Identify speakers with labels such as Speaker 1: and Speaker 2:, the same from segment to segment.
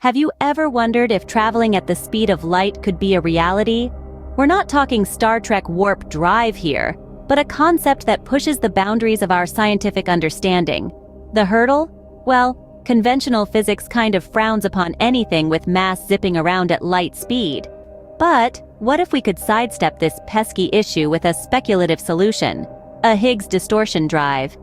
Speaker 1: Have you ever wondered if traveling at the speed of light could be a reality? We're not talking Star Trek warp drive here, but a concept that pushes the boundaries of our scientific understanding. The hurdle? Well, conventional physics kind of frowns upon anything with mass zipping around at light speed. But what if we could sidestep this pesky issue with a speculative solution? A Higgs distortion drive.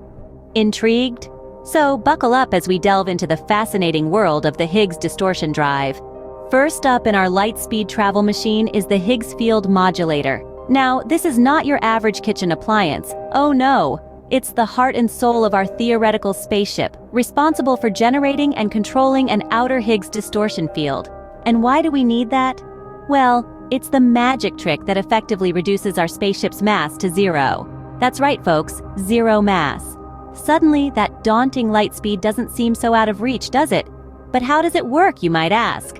Speaker 1: Intrigued? So buckle up as we delve into the fascinating world of the Higgs distortion drive. First up in our light-speed travel machine is the Higgs field modulator. Now, this is not your average kitchen appliance. Oh no! It's the heart and soul of our theoretical spaceship, responsible for generating and controlling an outer Higgs distortion field. And why do we need that? Well, it's the magic trick that effectively reduces our spaceship's mass to zero. That's right, folks, zero mass. Suddenly, that daunting light speed doesn't seem so out of reach, does it? But how does it work, you might ask?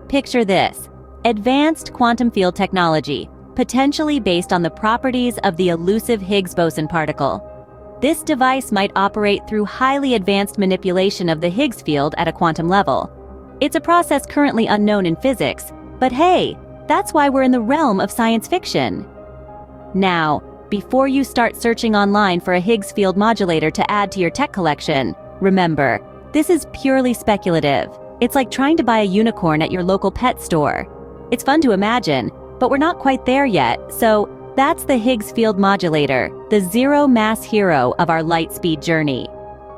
Speaker 1: Picture this: advanced quantum field technology, potentially based on the properties of the elusive Higgs boson particle. This device might operate through highly advanced manipulation of the Higgs field at a quantum level. It's a process currently unknown in physics, but hey, that's why we're in the realm of science fiction. Now, before you start searching online for a Higgs field modulator to add to your tech collection, remember, this is purely speculative. It's like trying to buy a unicorn at your local pet store. It's fun to imagine, but we're not quite there yet, so that's the Higgs field modulator, the zero-mass hero of our light-speed journey.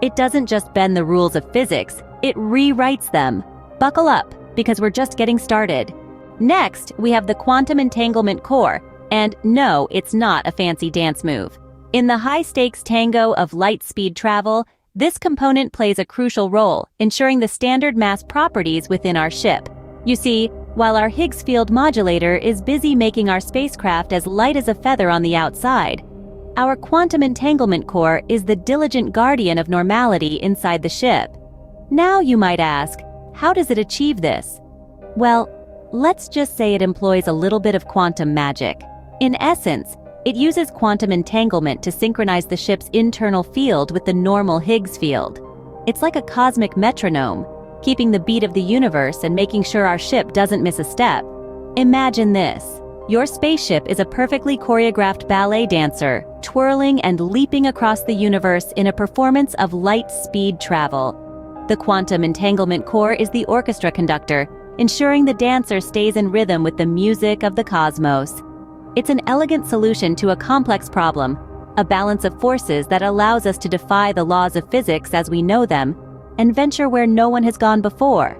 Speaker 1: It doesn't just bend the rules of physics, it rewrites them. Buckle up, because we're just getting started. Next, we have the quantum entanglement core. And no, it's not a fancy dance move. In the high-stakes tango of light-speed travel, this component plays a crucial role, ensuring the standard mass properties within our ship. You see, while our Higgs field modulator is busy making our spacecraft as light as a feather on the outside, our quantum entanglement core is the diligent guardian of normality inside the ship. Now you might ask, how does it achieve this? Well, let's just say it employs a little bit of quantum magic. In essence, it uses quantum entanglement to synchronize the ship's internal field with the normal Higgs field. It's like a cosmic metronome, keeping the beat of the universe and making sure our ship doesn't miss a step. Imagine this. Your spaceship is a perfectly choreographed ballet dancer, twirling and leaping across the universe in a performance of light-speed travel. The quantum entanglement core is the orchestra conductor, ensuring the dancer stays in rhythm with the music of the cosmos. It's an elegant solution to a complex problem, a balance of forces that allows us to defy the laws of physics as we know them and venture where no one has gone before.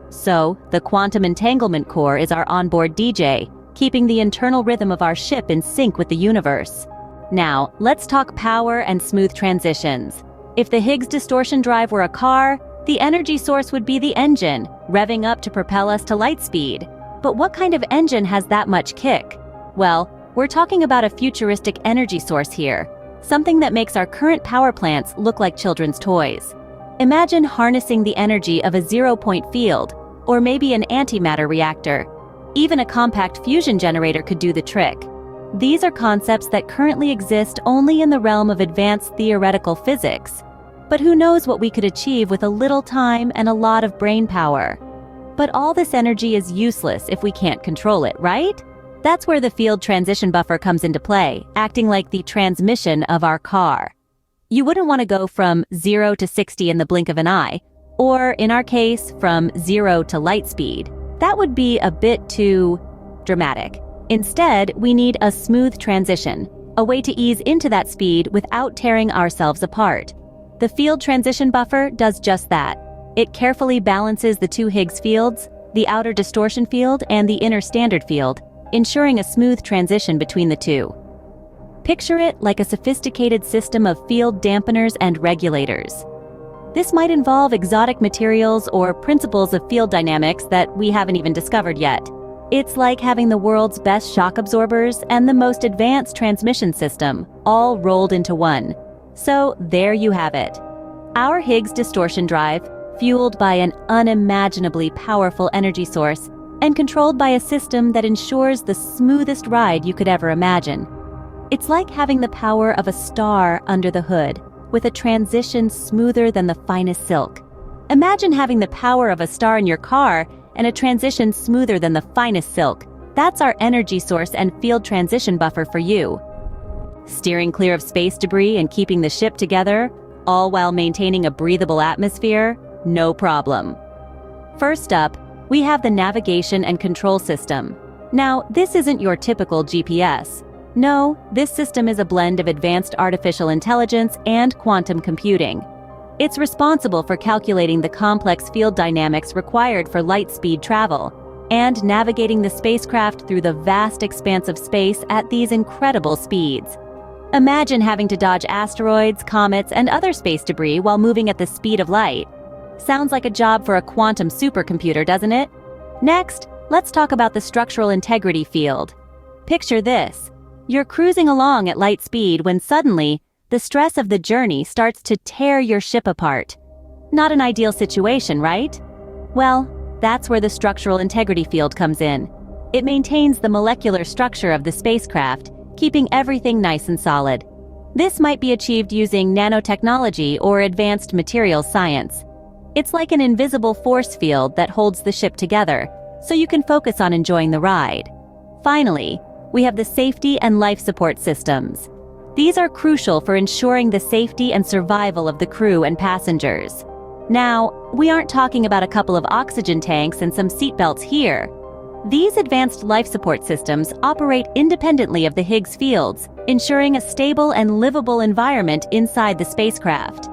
Speaker 1: So, the quantum entanglement core is our onboard DJ, keeping the internal rhythm of our ship in sync with the universe. Now, let's talk power and smooth transitions. If the Higgs distortion drive were a car, the energy source would be the engine, revving up to propel us to light speed. But what kind of engine has that much kick? Well, we're talking about a futuristic energy source here, something that makes our current power plants look like children's toys. Imagine harnessing the energy of a zero-point field, or maybe an antimatter reactor. Even a compact fusion generator could do the trick. These are concepts that currently exist only in the realm of advanced theoretical physics. But who knows what we could achieve with a little time and a lot of brain power. But all this energy is useless if we can't control it, right? That's where the field transition buffer comes into play, acting like the transmission of our car. You wouldn't want to go from 0 to 60 in the blink of an eye, or in our case, from 0 to light speed. That would be a bit too dramatic. Instead, we need a smooth transition, a way to ease into that speed without tearing ourselves apart. The field transition buffer does just that. It carefully balances the two Higgs fields, the outer distortion field and the inner standard field, ensuring a smooth transition between the two. Picture it like a sophisticated system of field dampeners and regulators. This might involve exotic materials or principles of field dynamics that we haven't even discovered yet. It's like having the world's best shock absorbers and the most advanced transmission system, all rolled into one. So there you have it. Our Higgs distortion drive, fueled by an unimaginably powerful energy source, and controlled by a system that ensures the smoothest ride you could ever imagine. It's like having the power of a star under the hood, with a transition smoother than the finest silk. Imagine having the power of a star in your car and a transition smoother than the finest silk. That's our energy source and field transition buffer for you. Steering clear of space debris and keeping the ship together, all while maintaining a breathable atmosphere? No problem. First up, we have the navigation and control system. Now, this isn't your typical GPS. No, this system is a blend of advanced artificial intelligence and quantum computing. It's responsible for calculating the complex field dynamics required for light-speed travel and navigating the spacecraft through the vast expanse of space at these incredible speeds. Imagine having to dodge asteroids, comets, and other space debris while moving at the speed of light. Sounds like a job for a quantum supercomputer, doesn't it? Next, let's talk about the structural integrity field. Picture this. You're cruising along at light speed when suddenly, the stress of the journey starts to tear your ship apart. Not an ideal situation, right? Well, that's where the structural integrity field comes in. It maintains the molecular structure of the spacecraft, keeping everything nice and solid. This might be achieved using nanotechnology or advanced materials science. It's like an invisible force field that holds the ship together, so you can focus on enjoying the ride. Finally, we have the safety and life support systems. These are crucial for ensuring the safety and survival of the crew and passengers. Now, we aren't talking about a couple of oxygen tanks and some seatbelts here. These advanced life support systems operate independently of the Higgs fields, ensuring a stable and livable environment inside the spacecraft.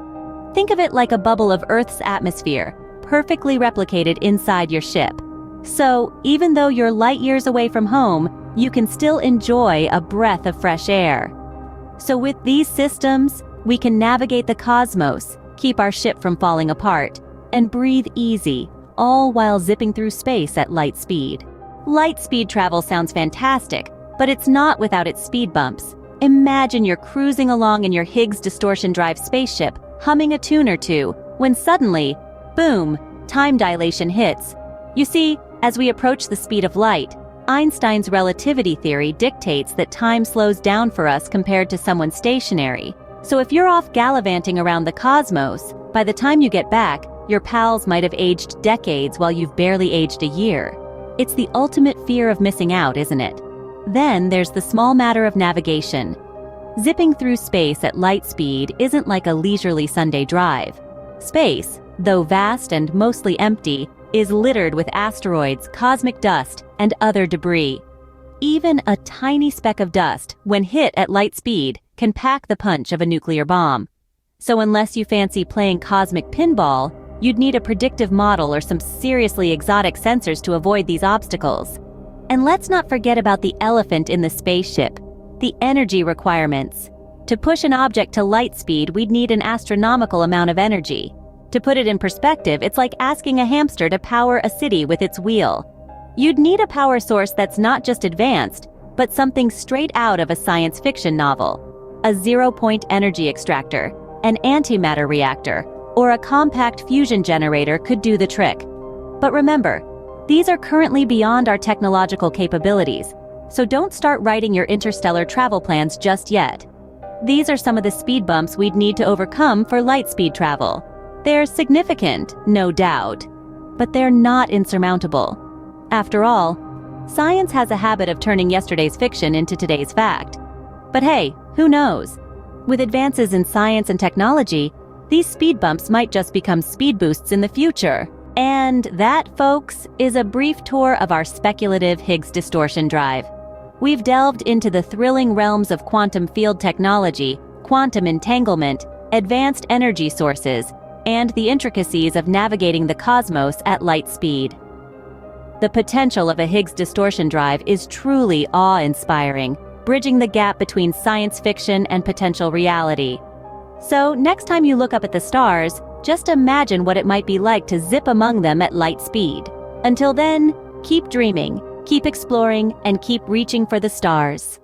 Speaker 1: Think of it like a bubble of Earth's atmosphere, perfectly replicated inside your ship. So, even though you're light years away from home, you can still enjoy a breath of fresh air. So with these systems, we can navigate the cosmos, keep our ship from falling apart, and breathe easy, all while zipping through space at light speed. Light speed travel sounds fantastic, but it's not without its speed bumps. Imagine you're cruising along in your Higgs distortion drive spaceship, humming a tune or two, when suddenly, boom, time dilation hits. You see, as we approach the speed of light, Einstein's relativity theory dictates that time slows down for us compared to someone stationary. So if you're off gallivanting around the cosmos, by the time you get back, your pals might have aged decades while you've barely aged a year. It's the ultimate fear of missing out, isn't it? Then there's the small matter of navigation. Zipping through space at light speed isn't like a leisurely Sunday drive. Space, though vast and mostly empty, is littered with asteroids, cosmic dust, and other debris. Even a tiny speck of dust, when hit at light speed, can pack the punch of a nuclear bomb. So unless you fancy playing cosmic pinball, you'd need a predictive model or some seriously exotic sensors to avoid these obstacles. And let's not forget about the elephant in the spaceship, the energy requirements. To push an object to light speed, we'd need an astronomical amount of energy. To put it in perspective, it's like asking a hamster to power a city with its wheel. You'd need a power source that's not just advanced, but something straight out of a science fiction novel. A zero-point energy extractor, an antimatter reactor, or a compact fusion generator could do the trick. But remember, these are currently beyond our technological capabilities, so don't start writing your interstellar travel plans just yet. These are some of the speed bumps we'd need to overcome for light speed travel. They're significant, no doubt, but they're not insurmountable. After all, science has a habit of turning yesterday's fiction into today's fact. But hey, who knows? With advances in science and technology, these speed bumps might just become speed boosts in the future. And that, folks, is a brief tour of our speculative Higgs distortion drive. We've delved into the thrilling realms of quantum field technology, quantum entanglement, advanced energy sources, and the intricacies of navigating the cosmos at light speed. The potential of a Higgs distortion drive is truly awe-inspiring, bridging the gap between science fiction and potential reality. So, next time you look up at the stars, just imagine what it might be like to zip among them at light speed. Until then, keep dreaming, keep exploring, and keep reaching for the stars.